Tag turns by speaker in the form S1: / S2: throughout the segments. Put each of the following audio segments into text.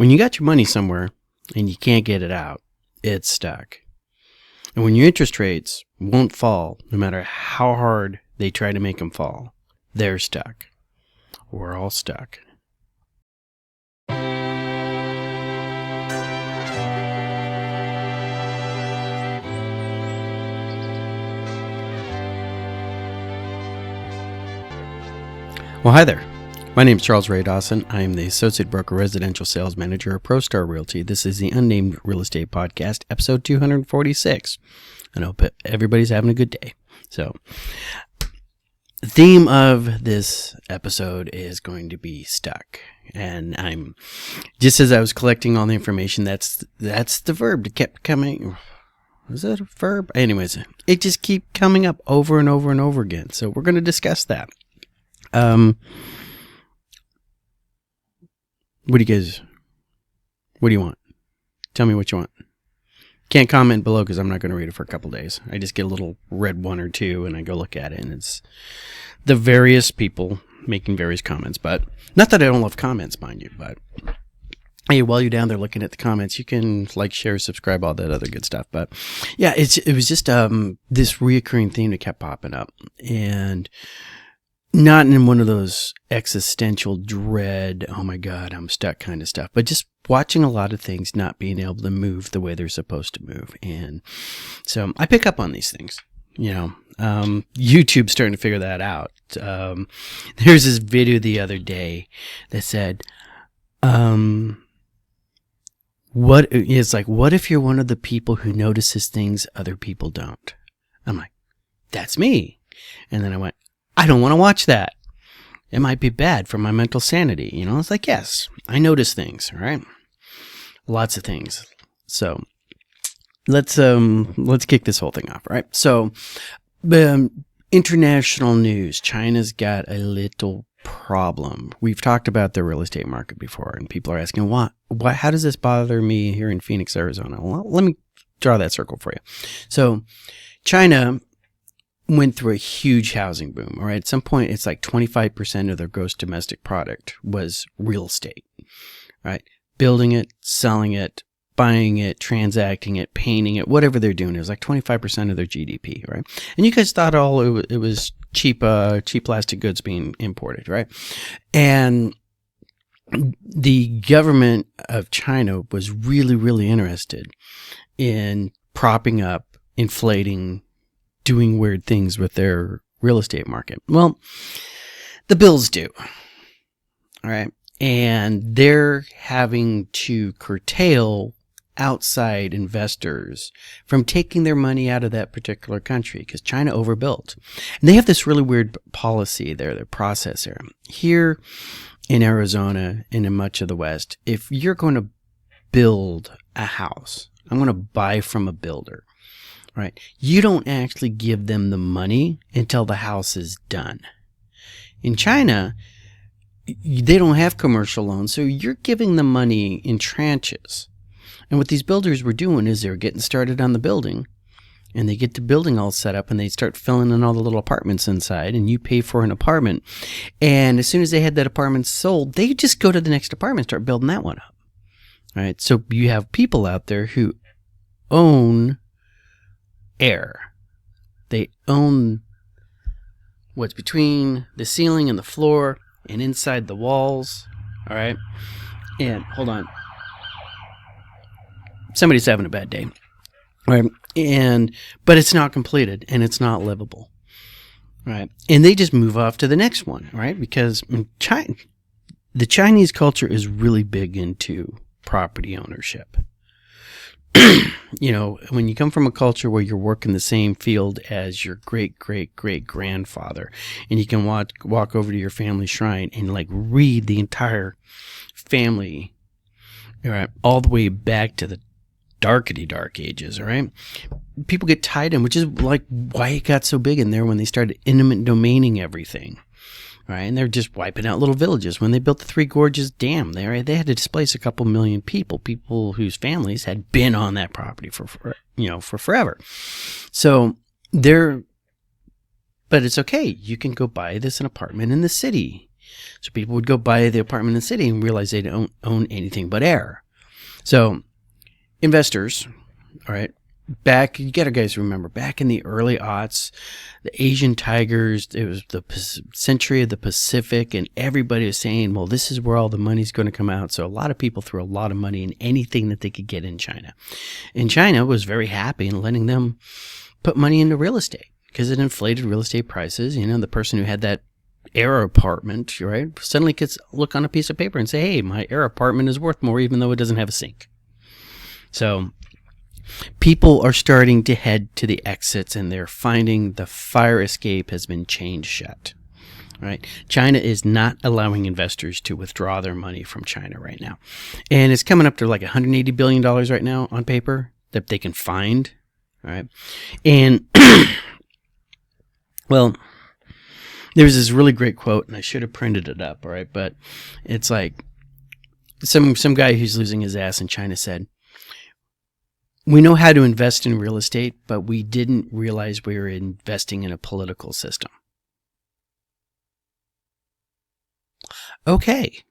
S1: When you got your money somewhere and you can't get it out, it's stuck. And when your interest rates won't fall, no matter how hard they try to make them fall, they're stuck. We're all stuck. Well, hi there. My name is Charles Ray Dawson. I am the Associate Broker Residential Sales Manager of ProStar Realty. This is the Unnamed Real Estate Podcast, episode 246. I hope everybody's having a good day. So, the theme of this episode is going to be stuck. And I'm, just as I was collecting all the information, that's the verb that kept coming. Was that a verb? Anyways, it just keeps coming up over and over and over again. So, we're going to discuss that. What do you want? Tell me what you want. Can't comment below because I'm not going to read it for a couple days. I just get a little red one or two and I go look at it, and it's the various people making various comments. But not that I don't love comments, mind you, but hey, while you're down there looking at the comments, you can like, share, subscribe, all that other good stuff. But yeah, it was just this reoccurring theme that kept popping up, and not in one of those existential dread, oh my God, I'm stuck kind of stuff, but just watching a lot of things not being able to move the way they're supposed to move. And so I pick up on these things, YouTube's starting to figure that out. There's this video the other day that said, what if you're one of the people who notices things other people don't? I'm like, that's me. And then I went, I don't want to watch that. It might be bad for my mental sanity. It's like, yes, I notice things, right? Lots of things. So let's kick this whole thing off, right? So, international news. China's got a little problem. We've talked about the real estate market before, and people are asking, how does this bother me here in Phoenix, Arizona? Well, let me draw that circle for you. So, China went through a huge housing boom. All right, at some point, it's like 25% of their gross domestic product was real estate. Right, building it, selling it, buying it, transacting it, painting it, whatever they're doing. It was like 25% of their GDP. Right, and you guys thought it was cheap plastic goods being imported, right? And the government of China was really, really interested in propping up, inflating, doing weird things with their real estate market. Well, the bills do. All right. And they're having to curtail outside investors from taking their money out of that particular country because China overbuilt. And they have this really weird policy there, their process there. Here in Arizona and in much of the West, if you're going to build a house, I'm going to buy from a builder. Right. You don't actually give them the money until the house is done. In China, they don't have commercial loans, so you're giving them money in tranches. And what these builders were doing is they were getting started on the building, and they get the building all set up, and they start filling in all the little apartments inside, and you pay for an apartment. And as soon as they had that apartment sold, they just go to the next apartment and start building that one up. All right. So you have people out there who own air. They own what's between the ceiling and the floor and inside the walls. All right. And hold on. Somebody's having a bad day. All right. But it's not completed and it's not livable. Right. And they just move off to the next one. Right. Because the Chinese culture is really big into property ownership. When you come from a culture where you're working the same field as your great-great-great-grandfather, and you can walk over to your family shrine and like read the entire family, right, all the way back to the darkety dark ages, all right? People get tied in, which is like why it got so big in there when they started intimate domaining everything. Right, and they're just wiping out little villages. When they built the Three Gorges Dam, they had to displace a couple million people whose families had been on that property for forever. So but it's okay. You can go buy an apartment in the city. So people would go buy the apartment in the city and realize they don't own anything but air. So investors, all right, back, you got to guys remember, back in the early aughts, the Asian tigers, it was the century of the Pacific, and everybody was saying, well, this is where all the money's going to come out. So a lot of people threw a lot of money in anything that they could get in China. And China was very happy in letting them put money into real estate because it inflated real estate prices. You know, the person who had that air apartment, right, suddenly could look on a piece of paper and say, hey, my air apartment is worth more even though it doesn't have a sink. So people are starting to head to the exits, and they're finding the fire escape has been chained shut. Right? China is not allowing investors to withdraw their money from China right now. And it's coming up to like $180 billion right now on paper that they can find. All right. And, well, there's this really great quote, and I should have printed it up, all right? But it's like some guy who's losing his ass in China said, we know how to invest in real estate, but we didn't realize we were investing in a political system. Okay.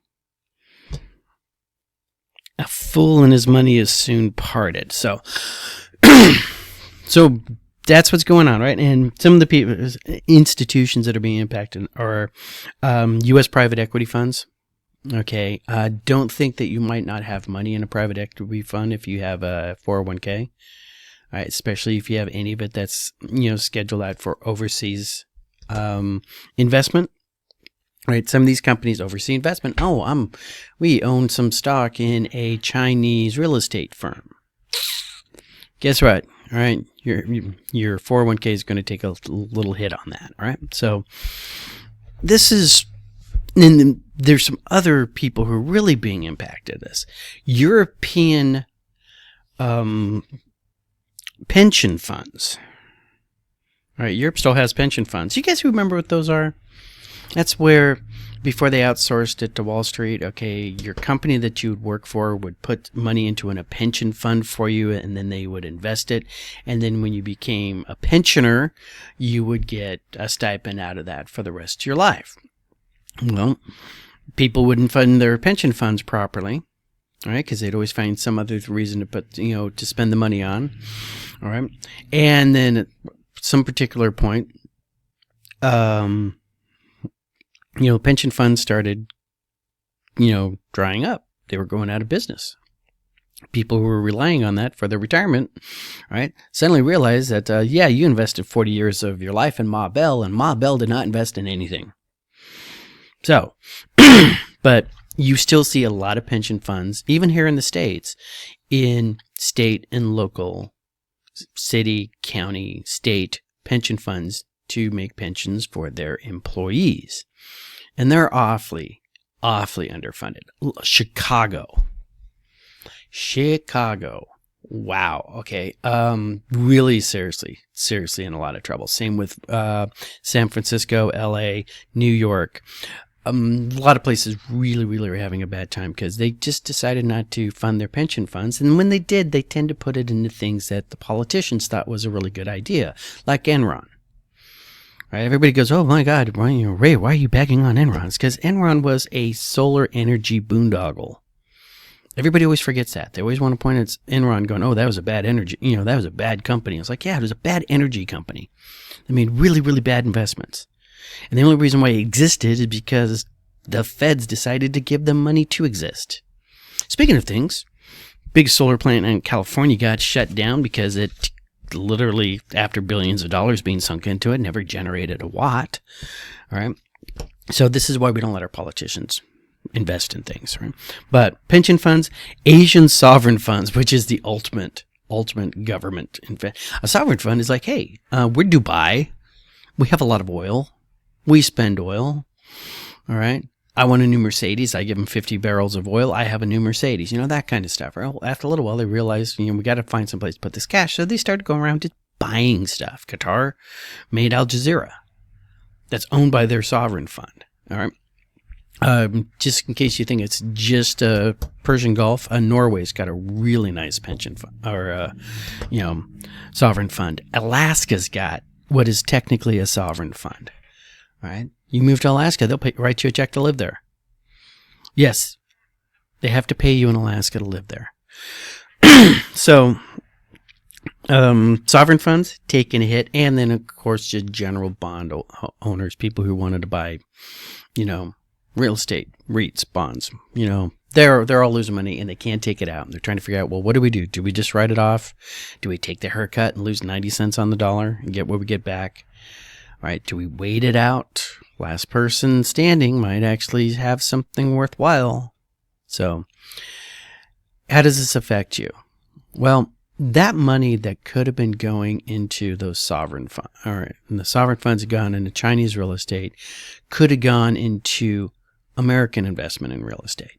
S1: A fool and his money is soon parted. So that's what's going on, right? And some of the people, institutions that are being impacted are U.S. private equity funds. Okay, don't think that you might not have money in a private equity fund if you have a 401k. All right, especially if you have any of it that's, you know, scheduled out for overseas investment. Right, some of these companies oversee investment. Oh, we own some stock in a Chinese real estate firm. Guess what? All right, your 401k is going to take a little hit on that. All right, so this is. And there's some other people who are really being impacted this. European pension funds. All right, Europe still has pension funds. You guys remember what those are? That's where, before they outsourced it to Wall Street, okay, your company that you would work for would put money into a pension fund for you, and then they would invest it. And then when you became a pensioner, you would get a stipend out of that for the rest of your life. Well, people wouldn't fund their pension funds properly, all right, because they'd always find some other reason to put, you know, to spend the money on, all right. And then at some particular point, you know, pension funds started, you know, drying up. They were going out of business. People who were relying on that for their retirement, right, suddenly realized that, yeah, you invested 40 years of your life in Ma Bell, and Ma Bell did not invest in anything. So, but you still see a lot of pension funds, even here in the States, in state and local, city, county, state pension funds to make pensions for their employees. And they're awfully underfunded. Chicago. Wow. Okay. Really seriously in a lot of trouble. Same with San Francisco, LA, New York. A lot of places really are having a bad time because they just decided not to fund their pension funds. And when they did, they tend to put it into things that the politicians thought was a really good idea, like Enron. Right? Everybody goes, oh my God, Ray, why are you bagging on Enron? It's because Enron was a solar energy boondoggle. Everybody always forgets that. They always want to point at Enron going, oh, that was a bad energy, you know, that was a bad company. It's like, yeah, it was a bad energy company. They made really bad investments. And the only reason why it existed is because the feds decided to give them money to exist. Speaking of things, big solar plant in California got shut down because it literally, after billions of dollars being sunk into it, never generated a watt. All right. So this is why we don't let our politicians invest in things, right? But pension funds, Asian sovereign funds, which is the ultimate government. A sovereign fund is like, hey, we're Dubai. We have a lot of oil. We spend oil. All right. I want a new Mercedes. I give them 50 barrels of oil. I have a new Mercedes. You know, that kind of stuff. Well, after a little while, they realized, you know, we got to find some place to put this cash. So they started going around just buying stuff. Qatar made Al Jazeera. That's owned by their sovereign fund. All right. Just in case you think it's just Persian Gulf, Norway's got a really nice pension fund, or sovereign fund. Alaska's got what is technically a sovereign fund. Right? You move to Alaska, they'll write you a check to live there. Yes, they have to pay you in Alaska to live there. So, sovereign funds taking a hit, and then of course just general bond owners, people who wanted to buy, real estate, REITs, bonds. They're all losing money and they can't take it out. And they're trying to figure out, well, what do we do? Do we just write it off? Do we take the haircut and lose 90 cents on the dollar and get what we get back? All right? Do we wait it out? Last person standing might actually have something worthwhile. So, how does this affect you? Well, that money that could have been going into those sovereign funds, all right, and the sovereign funds have gone into Chinese real estate, could have gone into American investment in real estate.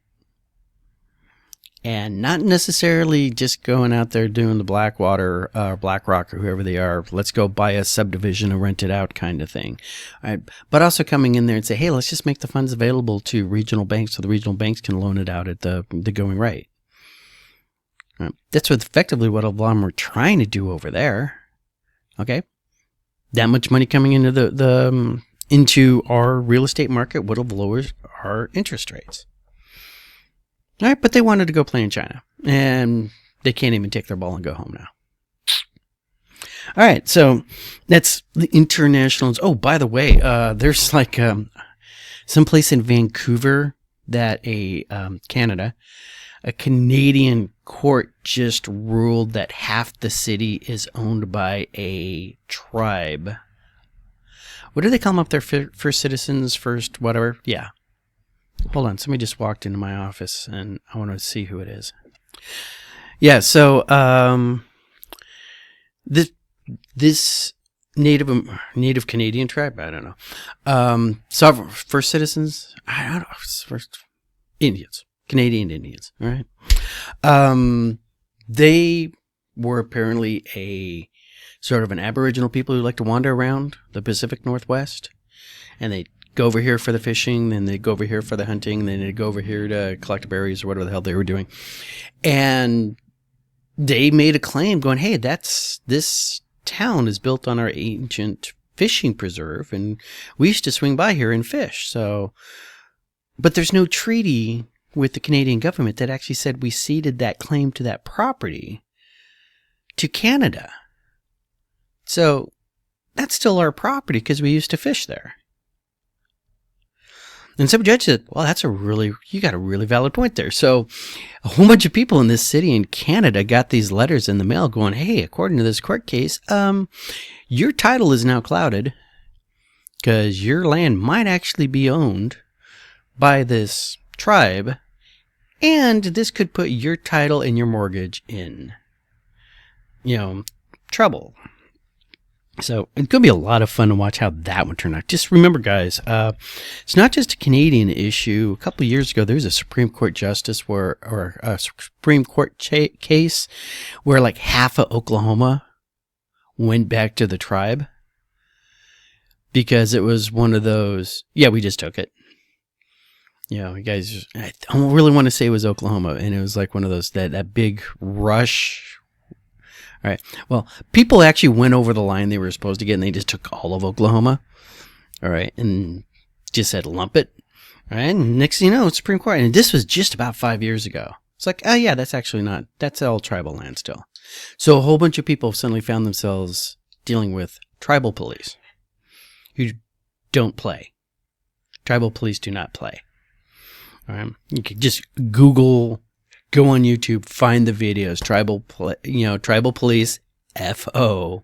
S1: And not necessarily just going out there doing the Blackwater, BlackRock, or whoever they are, let's go buy a subdivision and rent it out kind of thing. All right? But also coming in there and say, hey, let's just make the funds available to regional banks so the regional banks can loan it out at the going rate. All right? That's effectively what a lot of them are trying to do over there. Okay? That much money coming into into our real estate market would have lowered our interest rates. All right, but they wanted to go play in China, and they can't even take their ball and go home now. All right, so that's the internationals. Oh, by the way, there's like someplace in Vancouver that Canada, a Canadian court just ruled that half the city is owned by a tribe. What do they call them up there? First citizens, first whatever? Yeah. Hold on, somebody just walked into my office, and I want to see who it is. Yeah, so this Native Canadian tribe, I don't know. Sovereign first citizens, I don't know. First Indians, Canadian Indians, all right? They were apparently a sort of an Aboriginal people who like to wander around the Pacific Northwest, and they go over here for the fishing, then they go over here for the hunting, then they go over here to collect berries or whatever the hell they were doing. And they made a claim going, hey, this town is built on our ancient fishing preserve, and we used to swing by here and fish. So, but there's no treaty with the Canadian government that actually said we ceded that claim to that property to Canada. So that's still our property because we used to fish there. And some judge said, well, you got a really valid point there. So a whole bunch of people in this city in Canada got these letters in the mail going, hey, according to this court case, your title is now clouded because your land might actually be owned by this tribe, and this could put your title and your mortgage in, trouble. So it's going to be a lot of fun to watch how that one turned out. Just remember, guys, it's not just a Canadian issue. A couple of years ago, there was a Supreme Court justice or a Supreme Court case where like half of Oklahoma went back to the tribe because it was one of those, yeah, we just took it. You guys, I don't really want to say it was Oklahoma, and it was like one of those, that big rush. All right. Well, people actually went over the line they were supposed to get, and they just took all of Oklahoma. All right. And just said, lump it. All right. And next thing you know, it's Supreme Court. And this was just about 5 years ago. It's like, oh, yeah, that's all tribal land still. So a whole bunch of people suddenly found themselves dealing with tribal police who don't play. Tribal police do not play. All right. You could just Google, go on YouTube, find the videos, tribal police, FOFA,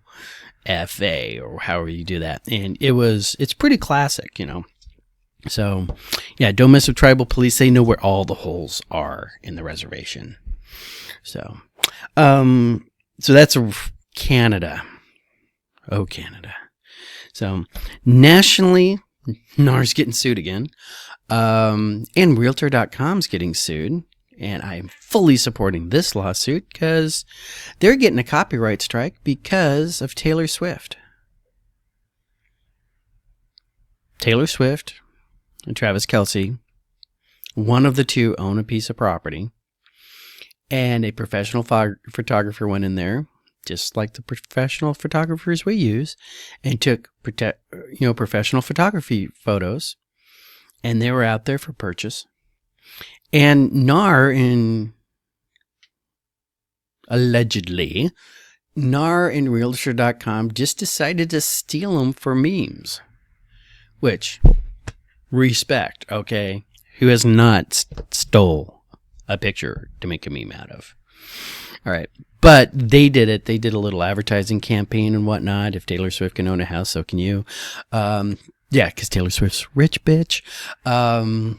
S1: or however you do that. And it's pretty classic, So, yeah, don't mess with tribal police. They know where all the holes are in the reservation. So that's Canada. Oh, Canada. So, nationally, NAR's getting sued again. And Realtor.com's getting sued. And I'm fully supporting this lawsuit because they're getting a copyright strike because of Taylor Swift. Taylor Swift and Travis Kelce, one of the two, own a piece of property. And a professional photographer went in there just like the professional photographers we use, and took professional photography photos, and they were out there for purchase. And allegedly, NAR and Realtor.com just decided to steal them for memes, which, respect, okay? Who has not stole a picture to make a meme out of? All right. But they did it. They did a little advertising campaign and whatnot. If Taylor Swift can own a house, so can you. Yeah, because Taylor Swift's rich, bitch. And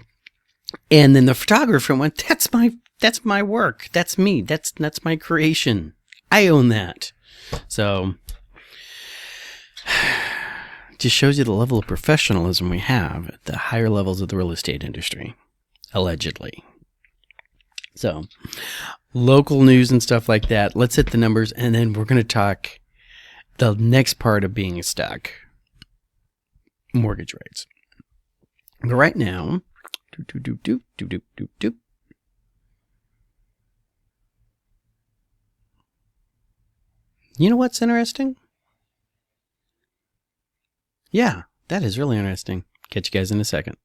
S1: then the photographer went, that's my work. That's me. That's my creation. I own that. So just shows you the level of professionalism we have at the higher levels of the real estate industry, allegedly. So local news and stuff like that. Let's hit the numbers, and then we're going to talk the next part of being stuck, mortgage rates. But right now, you know what's interesting? Yeah, that is really interesting. Catch you guys in a second.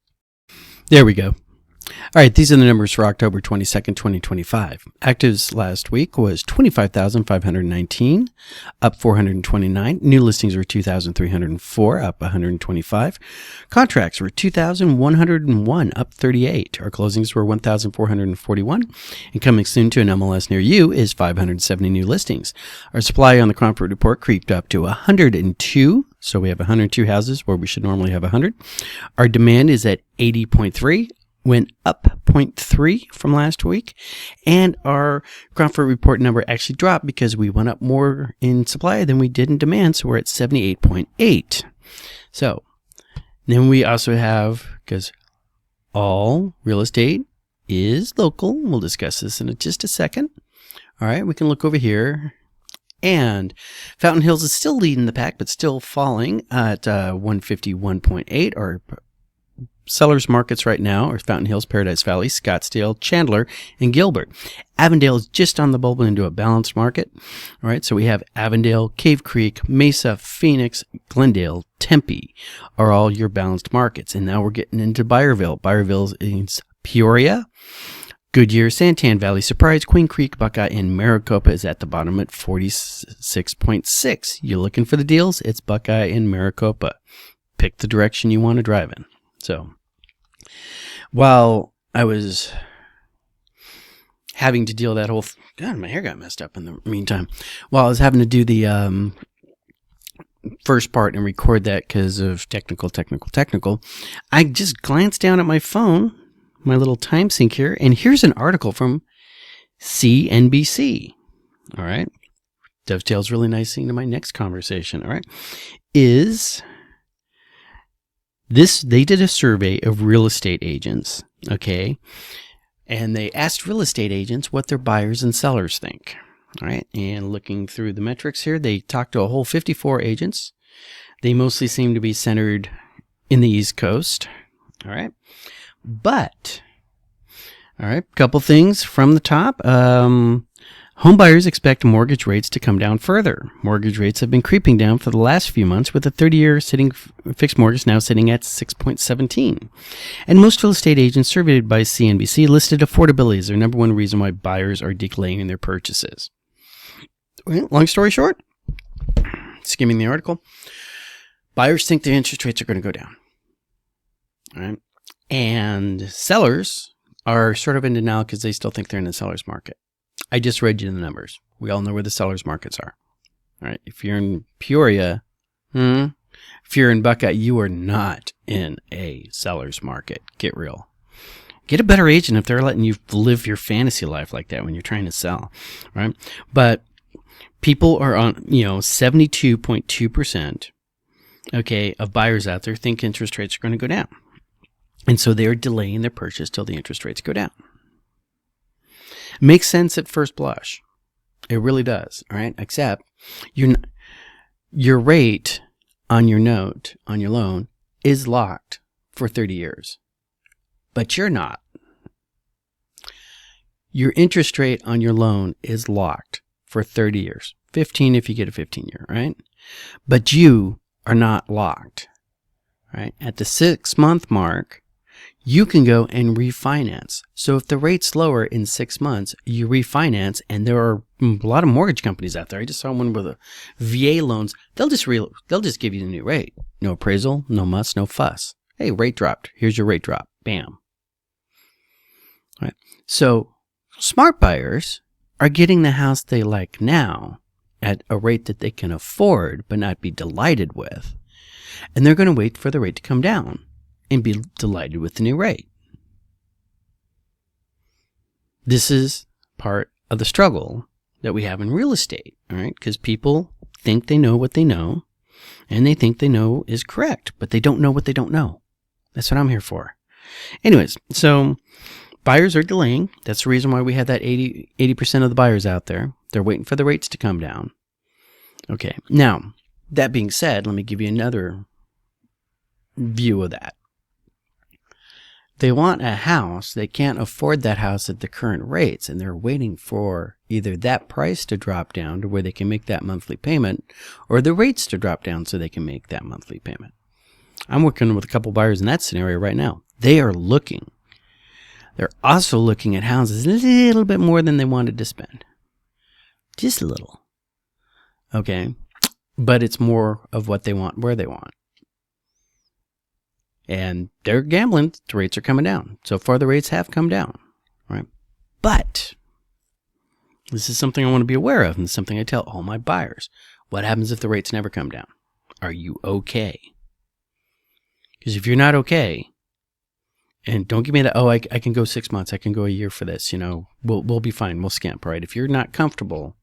S1: There we go. All right, these are the numbers for October 22nd, 2025. Actives last week was 25,519, up 429. New listings were 2,304, up 125. Contracts were 2,101, up 38. Our closings were 1,441. And coming soon to an MLS near you is 570 new listings. Our supply on the Cromford Report creeped up to 102. So we have 102 houses where we should normally have 100. Our demand is at 80.3. Went up 0.3 from last week, and our Cromford Report number actually dropped because we went up more in supply than we did in demand, so we're at 78.8. So then we also have, because all real estate is local, we'll discuss this in just a second. All right, we can look over here, and Fountain Hills is still leading the pack, but still falling at 151.8, or sellers markets right now are Fountain Hills, Paradise Valley, Scottsdale, Chandler, and Gilbert. Avondale is just on the bubble into a balanced market. All right, so we have Avondale, Cave Creek, Mesa, Phoenix, Glendale, Tempe are all your balanced markets. And now we're getting into Byerville. Byerville is Peoria, Goodyear, Santan Valley, Surprise, Queen Creek, Buckeye, and Maricopa is at the bottom at 46.6. You're looking for the deals? It's Buckeye and Maricopa. Pick the direction you want to drive in. So while I was having to deal with that whole God, my hair got messed up in the meantime. While I was having to do the first part and record that because of technical, I just glanced down at my phone, my little time sync here, and here's an article from CNBC. All right. Dovetails really nicely into my next conversation. All right. They did a survey of real estate agents, okay? And they asked real estate agents what their buyers and sellers think, all right? And looking through the metrics here, they talked to a whole 54 agents. They mostly seem to be centered in the East Coast, all right? But, all right, couple things from the top. Home buyers expect mortgage rates to come down further. Mortgage rates have been creeping down for the last few months, with a 30-year fixed mortgage now sitting at 6.17. And most real estate agents surveyed by CNBC listed affordability as their number one reason why buyers are delaying their purchases. Long story short, skimming the article, buyers think their interest rates are going to go down. All right, and sellers are sort of in denial because they still think they're in the seller's market. I just read you the numbers. We all know where the seller's markets are. All right. If you're in Peoria, if you're in Buckeye, you are not in a seller's market. Get real. Get a better agent if they're letting you live your fantasy life like that when you're trying to sell, right? But people are on, 72.2%, okay, of buyers out there think interest rates are going to go down. And so they're delaying their purchase till the interest rates go down. Makes sense at first blush. It really does, all right? Except your rate on your note, on your loan, is locked for 30 years. But you're not. Your interest rate on your loan is locked for 30 years. 15 if you get a 15-year, right? But you are not locked, right? At the 6-month mark, you can go and refinance. So if the rate's lower in 6 months, you refinance, and there are a lot of mortgage companies out there. I just saw one with a VA loans. They'll just give you the new rate. No appraisal, no muss, no fuss. Hey, rate dropped. Here's your rate drop. Bam. All right. So smart buyers are getting the house they like now at a rate that they can afford but not be delighted with. And they're going to wait for the rate to come down and be delighted with the new rate. This is part of the struggle that we have in real estate, all right? Because people think they know what they know, and they think they know is correct, but they don't know what they don't know. That's what I'm here for. Anyways, so buyers are delaying. That's the reason why we had that 80% of the buyers out there. They're waiting for the rates to come down. Okay, now, that being said, let me give you another view of that. They want a house. They can't afford that house at the current rates, and they're waiting for either that price to drop down to where they can make that monthly payment, or the rates to drop down so they can make that monthly payment. I'm working with a couple buyers in that scenario right now. They are looking. They're also looking at houses a little bit more than they wanted to spend. Just a little. Okay? But it's more of what they want, where they want. And they're gambling. The rates are coming down. So far, the rates have come down, right? But this is something I want to be aware of, and something I tell all my buyers. What happens if the rates never come down? Are you okay? Because if you're not okay, and don't give me that, I can go 6 months, I can go a year for this, we'll be fine, we'll skimp, right? If you're not comfortable,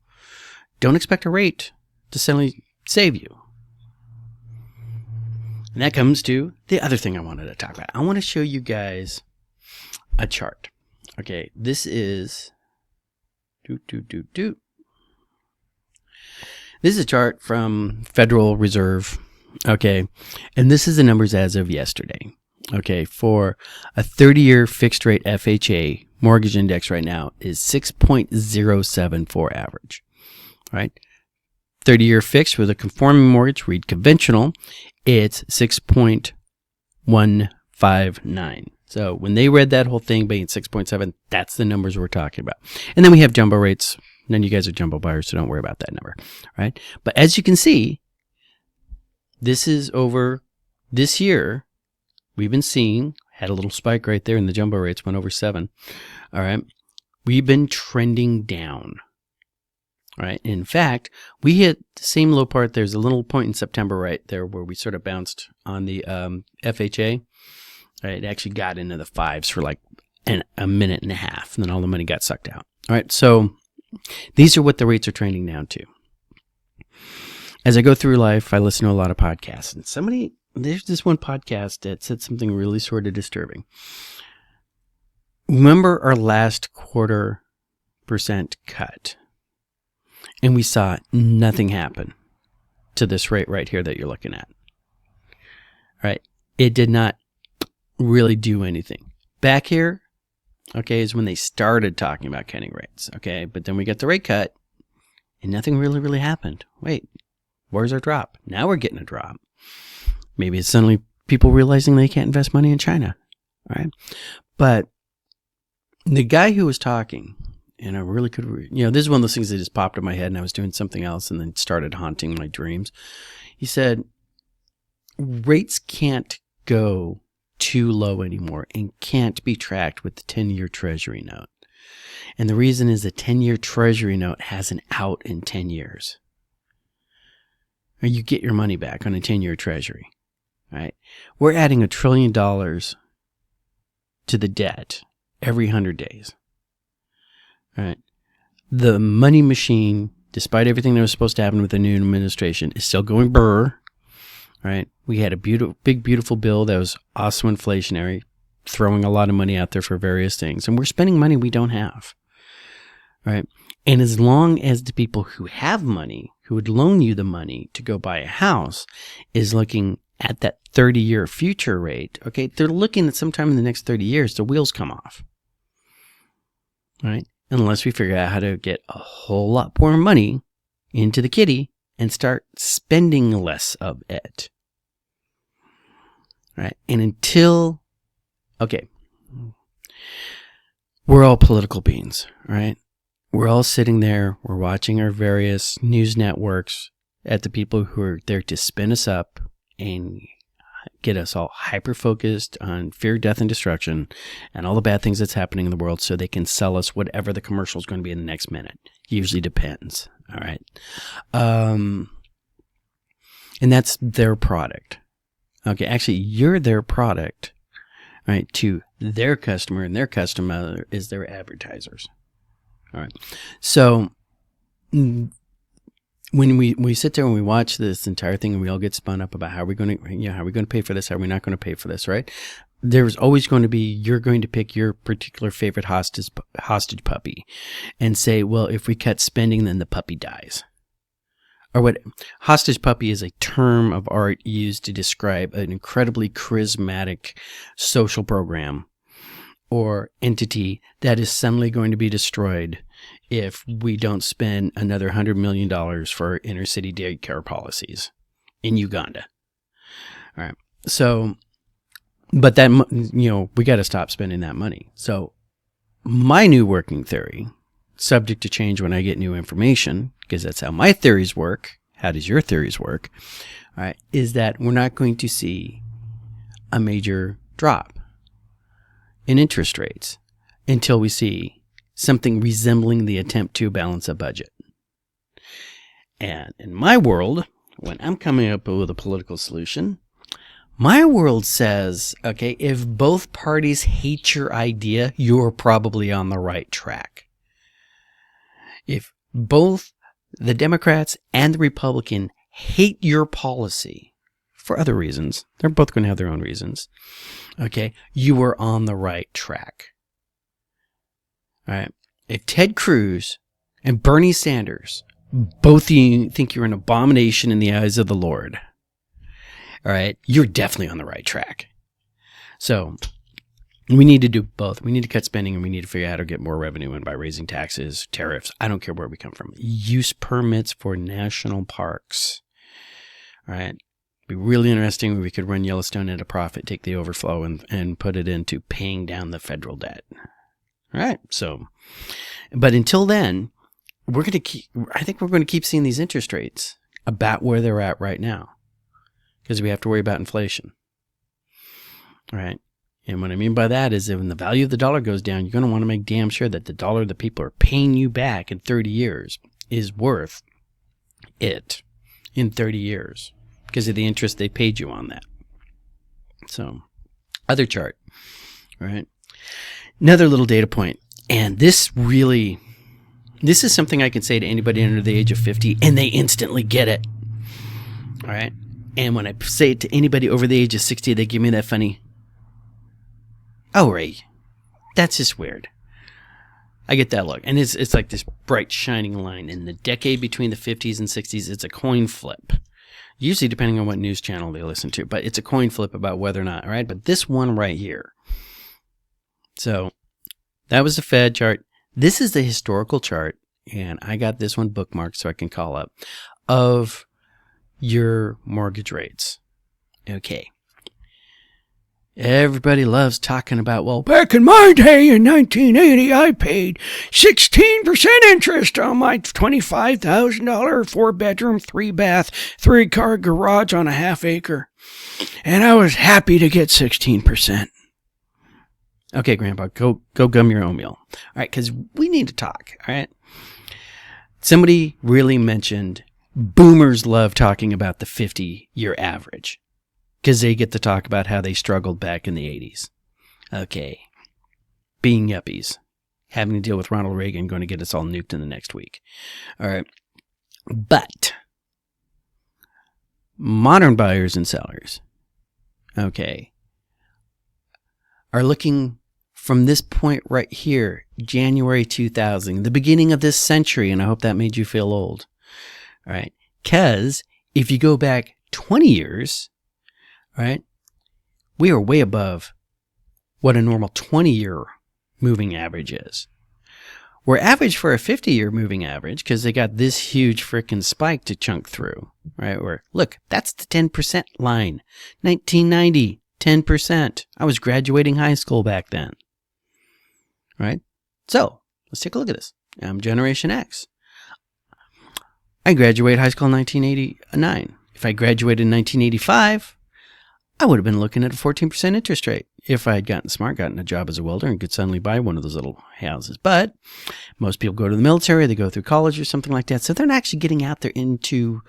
S1: don't expect a rate to suddenly save you. And that comes to the other thing I wanted to talk about. I want to show you guys a chart. Okay, this is This is a chart from Federal Reserve. Okay, and this is the numbers as of yesterday. Okay, for a 30-year fixed rate FHA mortgage index right now is 6.074 average. All right, 30-year fixed with a conforming mortgage, read conventional, it's 6.159. So when they read that whole thing being 6.7, that's the numbers we're talking about. And then we have jumbo rates. None of you guys are jumbo buyers, so don't worry about that number, right? But as you can see, this is over this year. We've been seeing, had a little spike right there, and the jumbo rates went over 7. All right. We've been trending down. All right. In fact, we hit the same low part. There's a little point in September right there where we sort of bounced on the FHA. All right, it actually got into the 5s for like a minute and a half, and then all the money got sucked out. All right, so these are what the rates are trending down to. As I go through life, I listen to a lot of podcasts, and there's this one podcast that said something really sort of disturbing. Remember our last 0.25% cut, and we saw nothing happen to this rate right here that you're looking at. All right, it did not really do anything. Back here, okay, is when they started talking about cutting rates, okay? But then we got the rate cut, and nothing really happened. Wait, where's our drop? Now we're getting a drop. Maybe it's suddenly people realizing they can't invest money in China, all right? But the guy who was talking, and I really could, this is one of those things that just popped in my head, and I was doing something else and then started haunting my dreams. He said, rates can't go too low anymore and can't be tracked with the 10-year Treasury note. And the reason is the 10-year Treasury note has an out in 10 years. Or you get your money back on a 10-year Treasury. Right? We're adding $1 trillion to the debt every 100 days. Right? The money machine, despite everything that was supposed to happen with the new administration, is still going brr. Right? We had a big, beautiful bill that was also inflationary, throwing a lot of money out there for various things. And we're spending money we don't have. Right? And as long as the people who have money, who would loan you the money to go buy a house, is looking at that 30-year future rate, okay, they're looking at sometime in the next 30 years, the wheels come off. Right? unless we figure out how to get a whole lot more money into the kitty and start spending less of it. Right? And until, okay, we're all political beings, right? We're all sitting there, we're watching our various news networks at the people who are there to spin us up and get us all hyper-focused on fear, death, and destruction and all the bad things that's happening in the world so they can sell us whatever the commercial is going to be in the next minute. Usually depends, all right? And that's their product. Okay, actually, you're their product, right, to their customer, and their customer is their advertisers. All right. So when we sit there and we watch this entire thing and we all get spun up about how are we going to pay for this? How are we not going to pay for this? Right. There's always going to be, you're going to pick your particular favorite hostage puppy and say, well, if we cut spending, then the puppy dies. Or what hostage puppy is a term of art used to describe an incredibly charismatic social program or entity that is suddenly going to be destroyed if we don't spend another $100 million for inner city daycare policies in Uganda. All right. So, but that, we got to stop spending that money. So my new working theory, subject to change when I get new information, because that's how my theories work. How does your theories work? All right. Is that we're not going to see a major drop in interest rates until we see something resembling the attempt to balance a budget. And in my world, when I'm coming up with a political solution, my world says, okay, if both parties hate your idea, you're probably on the right track. If both the Democrats and the Republican hate your policy for other reasons, they're both going to have their own reasons, okay, you are on the right track. All right. If Ted Cruz and Bernie Sanders both think you're an abomination in the eyes of the Lord, all right, you're definitely on the right track. So we need to do both. We need to cut spending and we need to figure out how to get more revenue in by raising taxes, tariffs. I don't care where we come from. Use permits for national parks. All right. It'd be really interesting if we could run Yellowstone at a profit, take the overflow and put it into paying down the federal debt. All right. So, but until then, I think we're going to keep seeing these interest rates about where they're at right now because we have to worry about inflation. All right. And what I mean by that is that when the value of the dollar goes down, you're going to want to make damn sure that the dollar that people are paying you back in 30 years is worth it in 30 years because of the interest they paid you on that. So, other chart, right? Another little data point. And this is something I can say to anybody under the age of 50 and they instantly get it. All right. And when I say it to anybody over the age of 60, they give me that funny, oh, Ray, that's just weird. I get that look. And it's like this bright, shining line. In the decade between the 50s and 60s, it's a coin flip. Usually depending on what news channel they listen to. But it's a coin flip about whether or not, all right? But this one right here. So that was the Fed chart. This is the historical chart. And I got this one bookmarked so I can call up of your mortgage rates. Okay. Everybody loves talking about, well, back in my day in 1980, I paid 16% interest on my $25,000 4-bedroom, 3-bath, 3-car garage on a half acre. And I was happy to get 16%. Okay, Grandpa, go gum your own meal. All right, because we need to talk, all right? Somebody really mentioned boomers love talking about the 50-year average. Because they get to talk about how they struggled back in the 80s. Okay. Being yuppies. Having to deal with Ronald Reagan going to get us all nuked in the next week. All right. But modern buyers and sellers, okay, are looking from this point right here, January 2000, the beginning of this century, and I hope that made you feel old. All right. Because if you go back 20 years... right? We are way above what a normal 20-year moving average is. We're average for a 50-year moving average because they got this huge freaking spike to chunk through, right? Where, look, that's the 10% line. 1990, 10%. I was graduating high school back then, right? So let's take a look at this. I'm Generation X. I graduated high school in 1989. If I graduated in 1985, I would have been looking at a 14% interest rate if I had gotten smart, gotten a job as a welder, and could suddenly buy one of those little houses. But most people go to the military, they go through college or something like that, so they're not actually getting out there into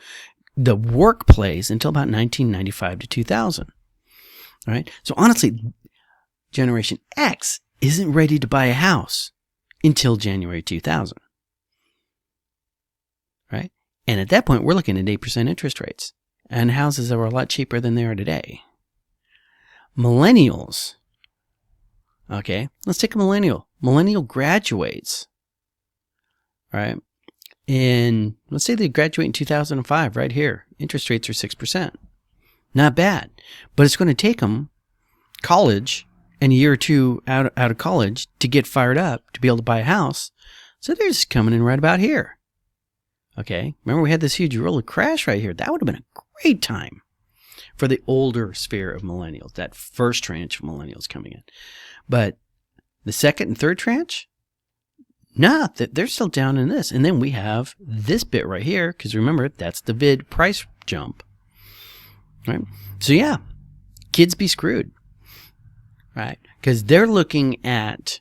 S1: the workplace until about 1995 to 2000. All right? So honestly, Generation X isn't ready to buy a house until January 2000. Right? And at that point, we're looking at 8% interest rates. And houses that were a lot cheaper than they are today. Millennials. Okay, let's take a millennial. Millennial graduates. All right. And let's say they graduate in 2005, right here. Interest rates are 6%. Not bad. But it's going to take them college and a year or two out of college to get fired up to be able to buy a house. So they're just coming in right about here. Okay, remember we had this huge roller crash right here. That would have been a great time for the older sphere of millennials, that first tranche of millennials coming in. But the second and third tranche, nah, they're still down in this. And then we have this bit right here, because remember, that's the vid price jump. Right? So yeah, kids be screwed. Right? Because they're looking at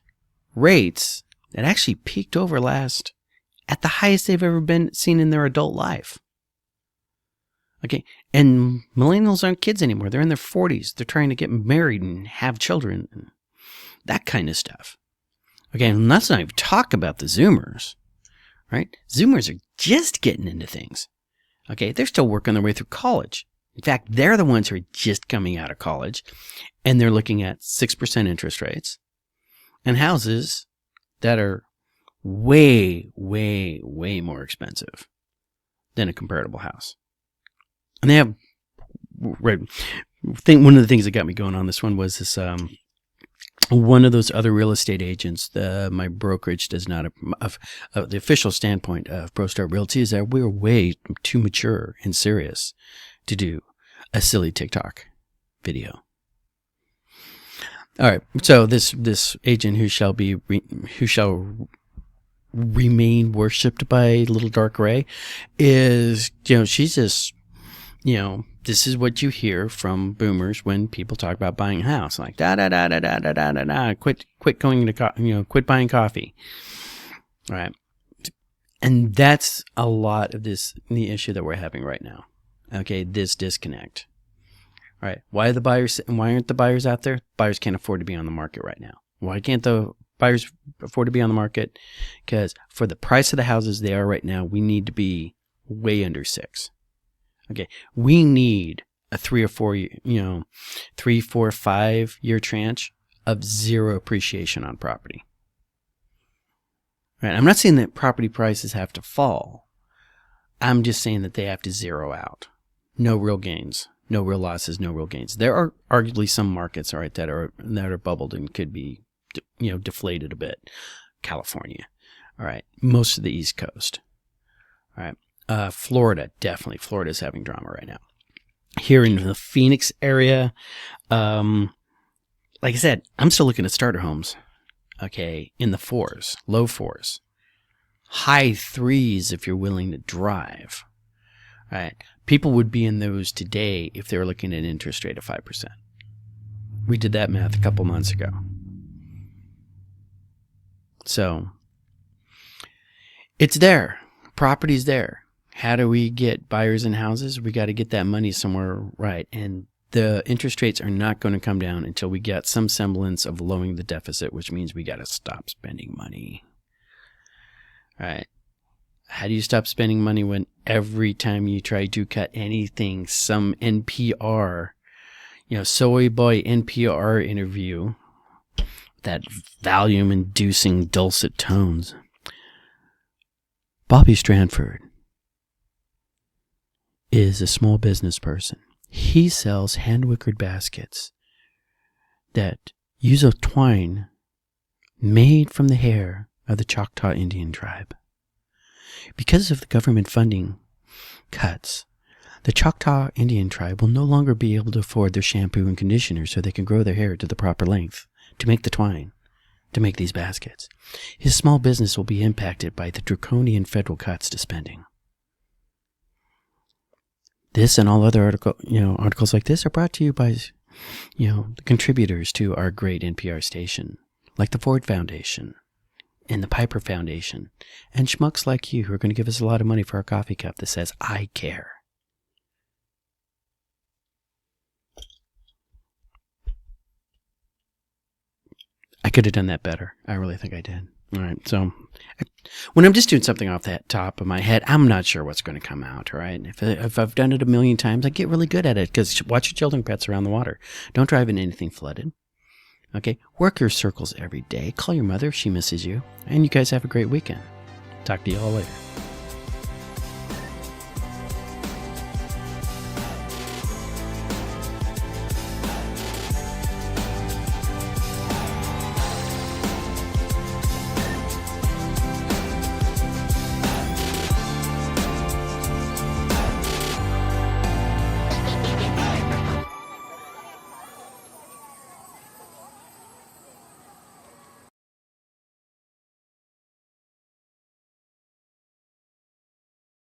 S1: rates that actually peaked over at the highest they've ever been seen in their adult life. Okay, and millennials aren't kids anymore. They're in their 40s. They're trying to get married and have children, and that kind of stuff. Okay, and let's not even talk about the Zoomers, right? Zoomers are just getting into things. Okay, they're still working their way through college. In fact, they're the ones who are just coming out of college, and they're looking at 6% interest rates and houses that are way, way, way more expensive than a comparable house. And they have, right, one of the things that got me going on this one was this, one of those other real estate agents, my brokerage does not, the official standpoint of ProStar Realty is that we're way too mature and serious to do a silly TikTok video. All right, so this agent who shall remain worshipped by little dark Ray is, she's just, this is what you hear from boomers when people talk about buying a house, like quit going to quit buying coffee. All right, and that's a lot of the issue that we're having right now. Okay, this disconnect. All right, why aren't the buyers out there? Buyers can't afford to be on the market right now. Why can't the buyers afford to be on the market? Because for the price of the houses they are right now, we need to be way under 6. Okay, we need a 3 or 4, 3, 4, 5 year tranche of zero appreciation on property. Right? I'm not saying that property prices have to fall. I'm just saying that they have to zero out. No real gains, no real losses, no real gains. There are arguably some markets, all right, that are bubbled and could be, deflated a bit. California, all right, most of the East Coast, all right. Florida, definitely. Florida's having drama right now. Here in the Phoenix area, like I said, I'm still looking at starter homes. Okay, in the 4s, low 4s, high 3s if you're willing to drive. Right? People would be in those today if they were looking at an interest rate of 5%. We did that math a couple months ago. So it's there. Property's there. How do we get buyers in houses? We got to get that money somewhere, right? And the interest rates are not going to come down until we get some semblance of lowering the deficit, which means we got to stop spending money. All right. How do you stop spending money when every time you try to cut anything, some NPR, soy boy NPR interview, that volume-inducing dulcet tones? Bobby Stranford is a small business person. He sells hand-wickered baskets that use a twine made from the hair of the Choctaw Indian tribe. Because of the government funding cuts, the Choctaw Indian tribe will no longer be able to afford their shampoo and conditioner so they can grow their hair to the proper length to make the twine, to make these baskets. His small business will be impacted by the draconian federal cuts to spending. This and all other articles like this are brought to you by, the contributors to our great NPR station, like the Ford Foundation and the Piper Foundation, and schmucks like you who are going to give us a lot of money for our coffee cup that says, I care. I could have done that better. I really think I did. All right. So when I'm just doing something off that top of my head, I'm not sure what's going to come out. All right. If I've done it a million times, I get really good at it because watch your children pets around the water. Don't drive in anything flooded. Okay. Work your circles every day. Call your mother if she misses you. And you guys have a great weekend. Talk to you all later.